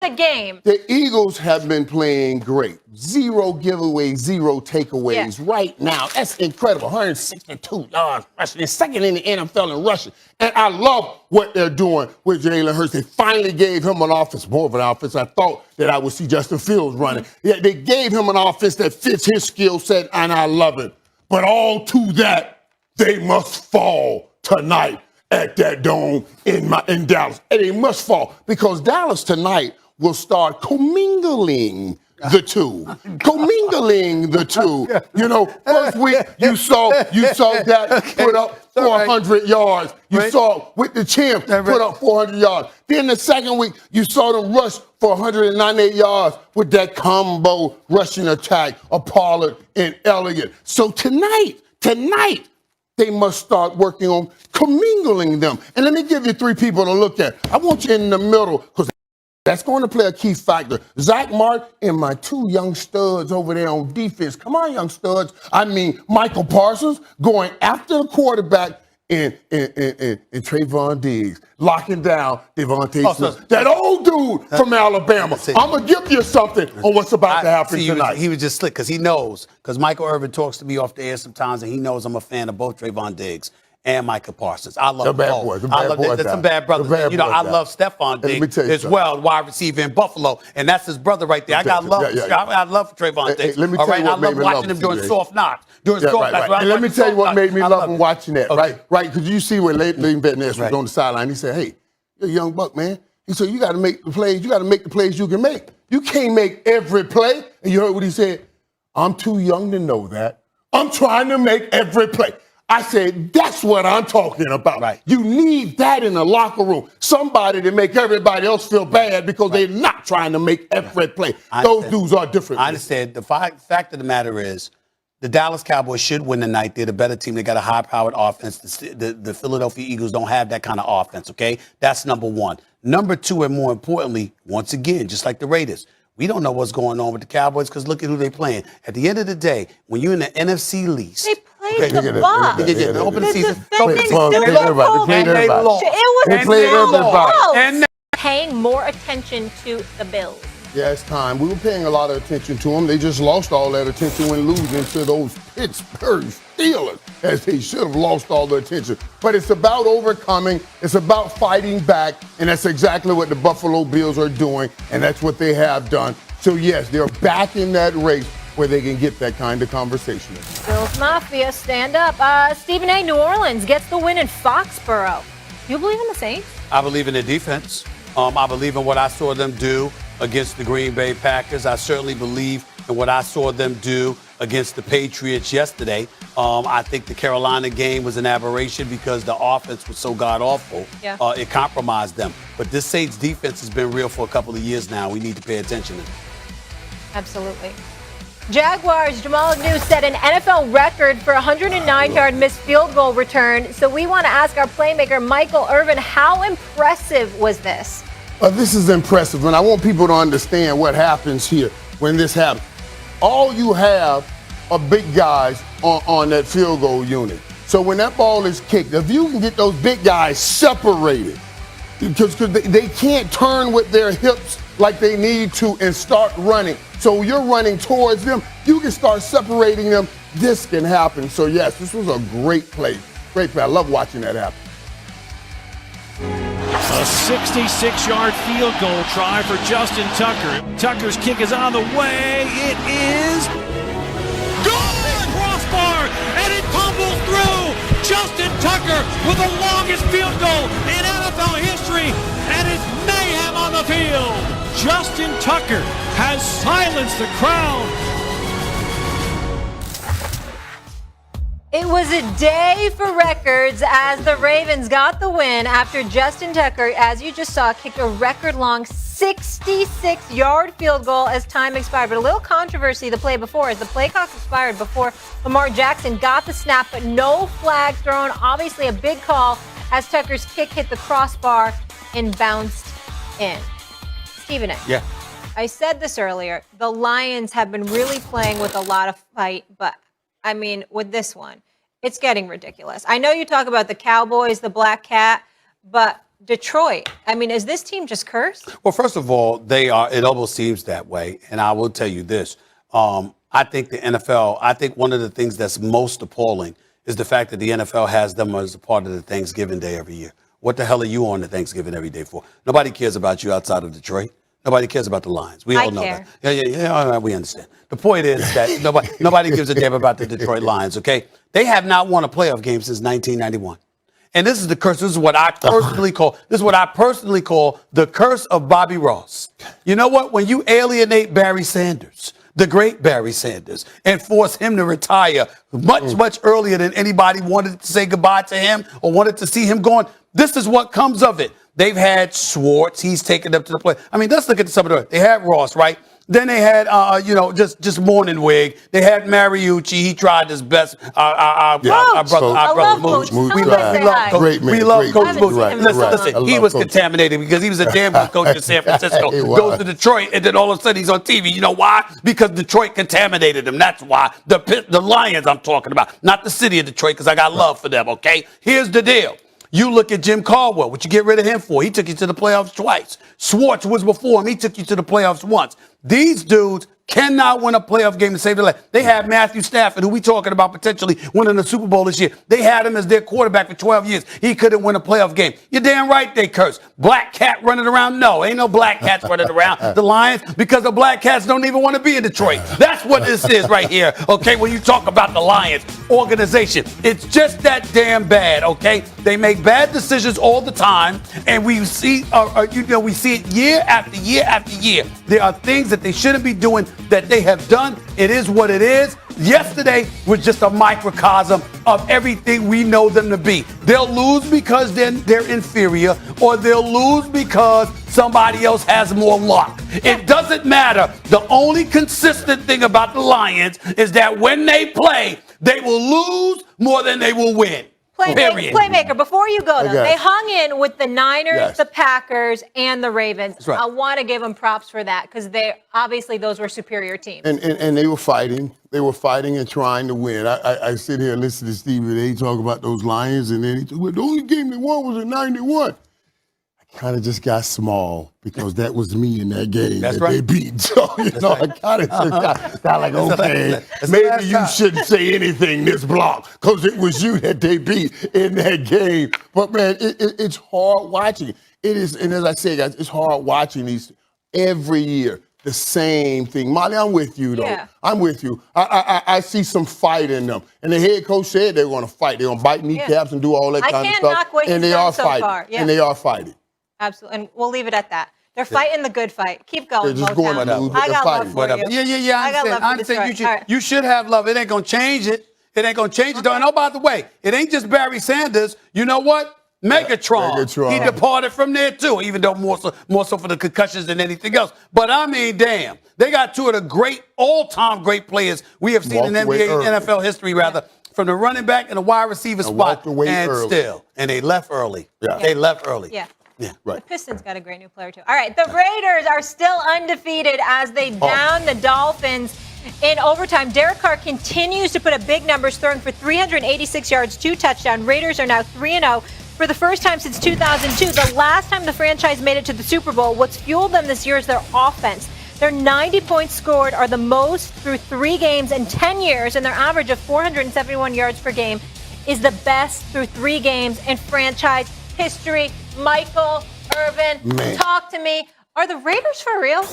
the game. The Eagles have been playing great. 0 giveaways, 0 takeaways right now. That's incredible. 162 yards rushing. They're second in the NFL in rushing. And I love what they're doing with Jalen Hurts. They finally gave him an offense, more of an offense. I thought that I would see Justin Fields running. Yeah, they gave him an offense that fits his skill set, and I love it. But all to that, they must fall tonight at that dome in Dallas. And they must fall because Dallas tonight will start commingling the two. Commingling the two. You know, first week you saw that put up 400 yards. You saw with the champ put up 400 yards. Then the second week you saw them rush for 198 yards with that combo rushing attack of Pollard and Elliott. So tonight, they must start working on commingling them. And let me give you 3 people to look at. I want you in the middle because that's going to play a key factor. Zach Martin and my 2 young studs over there on defense. Come on, young studs. I mean, Michael Parsons going after the quarterback and Trayvon Diggs locking down Devontae Smith. That old dude from Alabama. I'm going to give you something on what's about to happen tonight. He was just slick because he knows. Because Michael Irvin talks to me off the air sometimes, and he knows I'm a fan of both Trayvon Diggs and Michael Parsons. I love them both. That's some bad brothers. I love Stephon Diggs as well, wide receiver in Buffalo, and that's his brother right there. I got love. I love Trayvon Diggs. Let me tell you what made me love him. I love watching him during soft knocks. And let me tell you what made me love him watching that. Right, because you see when Leighton Van Ness was on the sideline, he said, "Hey, you're a young buck, man." He said, "You got to make the plays. You got to make the plays you can make. You can't make every play." And you heard what he said. I'm too young to know that. I'm trying to make every play. I said, that's what I'm talking about. Right. You need that in the locker room. Somebody to make everybody else feel bad because they're not trying to make every play. Those dudes are different. I understand. The fact of the matter is the Dallas Cowboys should win tonight. They're the better team. They got a high-powered offense. The Philadelphia Eagles don't have that kind of offense, okay? That's number 1. Number 2, and more importantly, once again, just like the Raiders, we don't know what's going on with the Cowboys because look at who they're playing. At the end of the day, when you're in the NFC least, they played the Bucs. The opening season. They played everybody. And paying more attention to the Bills. Yeah, it's time. We were paying a lot of attention to them. They just lost all that attention when losing to those Pittsburgh Steelers, as they should have lost all the attention. But it's about overcoming. It's about fighting back, and that's exactly what the Buffalo Bills are doing, and that's what they have done. So, yes, they're back in that race where they can get that kind of conversation. Bills Mafia, stand up. Stephen A. New Orleans gets the win in Foxborough. Do you believe in the Saints? I believe in their defense. I believe in what I saw them do against the Green Bay Packers. I certainly believe in what I saw them do against the Patriots yesterday. I think the Carolina game was an aberration because the offense was so god-awful. Yeah. It compromised them. But this Saints defense has been real for a couple of years now. We need to pay attention to it. Absolutely. Jaguars, Jamal Agnew set an NFL record for 109-yard missed field goal return. So we want to ask our playmaker, Michael Irvin, how impressive was this? This is impressive, and I want people to understand what happens here when this happens. All you have are big guys on that field goal unit. So when that ball is kicked, if you can get those big guys separated, because they can't turn with their hips like they need to and start running. So you're running towards them, you can start separating them. This can happen. So yes, this was a great play. Great play. I love watching that happen. A 66-yard field goal try for Justin Tucker. Tucker's kick is on the way. It is good! Crossbar, and it tumbles through. Justin Tucker with the longest field goal in NFL history, and it's mayhem on the field. Justin Tucker has silenced the crowd. It was a day for records as the Ravens got the win after Justin Tucker, as you just saw, kicked a record-long 66-yard field goal as time expired. But a little controversy the play before, as the play clock expired before Lamar Jackson got the snap, but no flag thrown. Obviously a big call as Tucker's kick hit the crossbar and bounced in. Stephen A. Yeah. I said this earlier. The Lions have been really playing with a lot of fight, but I mean, with this one, it's getting ridiculous. I know you talk about the Cowboys, the black cat, but Detroit. I mean, is this team just cursed? Well, first of all, they are. It almost seems that way. And I will tell you this. I think the NFL, I think one of the things that's most appalling is the fact that the NFL has them as a part of the Thanksgiving Day every year. What the hell are you on the Thanksgiving every day for? Nobody cares about you outside of Detroit. Nobody cares about the Lions. We all know care. that. Yeah, we understand. The point is that nobody gives a damn about the Detroit Lions, okay? They have not won a playoff game since 1991. And this is the curse. This is what I personally call the curse of Bobby Ross. You know what? When you alienate Barry Sanders, the great Barry Sanders, and force him to retire much earlier than anybody wanted to say goodbye to him or wanted to see him going, this is what comes of it. They've had Schwartz. He's taken them to the play. I mean, let's look at some of the. They had Ross, right? Then they had, just Morningwig. They had Mariucci. He tried his best. Our brother Moose. We love Great man. We love Coach Moose. Right, Listen, he was contaminated because he was a damn good coach in San Francisco. Goes to Detroit, and then all of a sudden he's on TV. You know why? Because Detroit contaminated him. That's why. The Lions I'm talking about, not the city of Detroit, because I got love for them, okay? Here's the deal. You look at Jim Caldwell, what you get rid of him for? He took you to the playoffs twice. Schwartz was before him. He took you to the playoffs once. These dudes cannot win a playoff game to save their life. They had Matthew Stafford, who we talking about potentially winning the Super Bowl this year. They had him as their quarterback for 12 years. He couldn't win a playoff game. You're damn right they curse. Black cat running around? No, ain't no black cats running around the Lions because the black cats don't even want to be in Detroit. That's what this is right here, okay, when you talk about the Lions organization. It's just that damn bad, okay? They make bad decisions all the time, and we see we see it year after year after year. There are things that they shouldn't be doing that they have done. It is what it is. Yesterday was just a microcosm of everything we know them to be. They'll lose because they're inferior, or they'll lose because somebody else has more luck. It doesn't matter. The only consistent thing about the Lions is that when they play, they will lose more than they will win. Playmaker, before you go, though, they hung in with the Niners, Yes. the Packers, and the Ravens. That's right. I want to give them props for that because obviously those were superior teams. And they were fighting. They were fighting and trying to win. I sit here and listen to Stephen A. talk about those Lions, and then he said, well, the only game they won was in 91. I kind of just got small because that was me in that game That's that right. they beat. So, I kind of just got like, okay, maybe you shouldn't say anything this block because it was you that they beat in that game. But, man, it's hard watching. It is, and as I say, guys, it's hard watching these every year. The same thing. Molly, I'm with you, though. Yeah. I'm with you. I see some fight in them. And the head coach said they're going to fight. They're going to bite kneecaps and do all that kind of stuff. Knock what and he's they done are so fighting. far. Yeah. And they are fighting. Absolutely. And we'll leave it at that. They're fighting the good fight. Keep going, They're just going Motown. to lose, but I they're got fighting. love for you. Yeah. I got love for I understand. Detroit. You should have love. It ain't going to change it. It ain't going to change it, though. And oh, by the way, it ain't just Barry Sanders. You know what? Megatron. He departed from there, too, even though more so for the concussions than anything else. But, I mean, damn. They got two of the great, all-time great players we have seen in NFL history, rather, from the running back and the wide receiver spot. And they left early. Yeah. They left early. Yeah. Yeah, right. The Pistons got a great new player, too. All right, the Raiders are still undefeated as they down the Dolphins in overtime. Derek Carr continues to put up big numbers, throwing for 386 yards, 2 touchdowns. Raiders are now 3-0 for the first time since 2002. The last time the franchise made it to the Super Bowl, what's fueled them this year is their offense. Their 90 points scored are the most through 3 games in 10 years, and their average of 471 yards per game is the best through 3 games in franchise history. Michael Irvin, talk to me. Are the Raiders for real?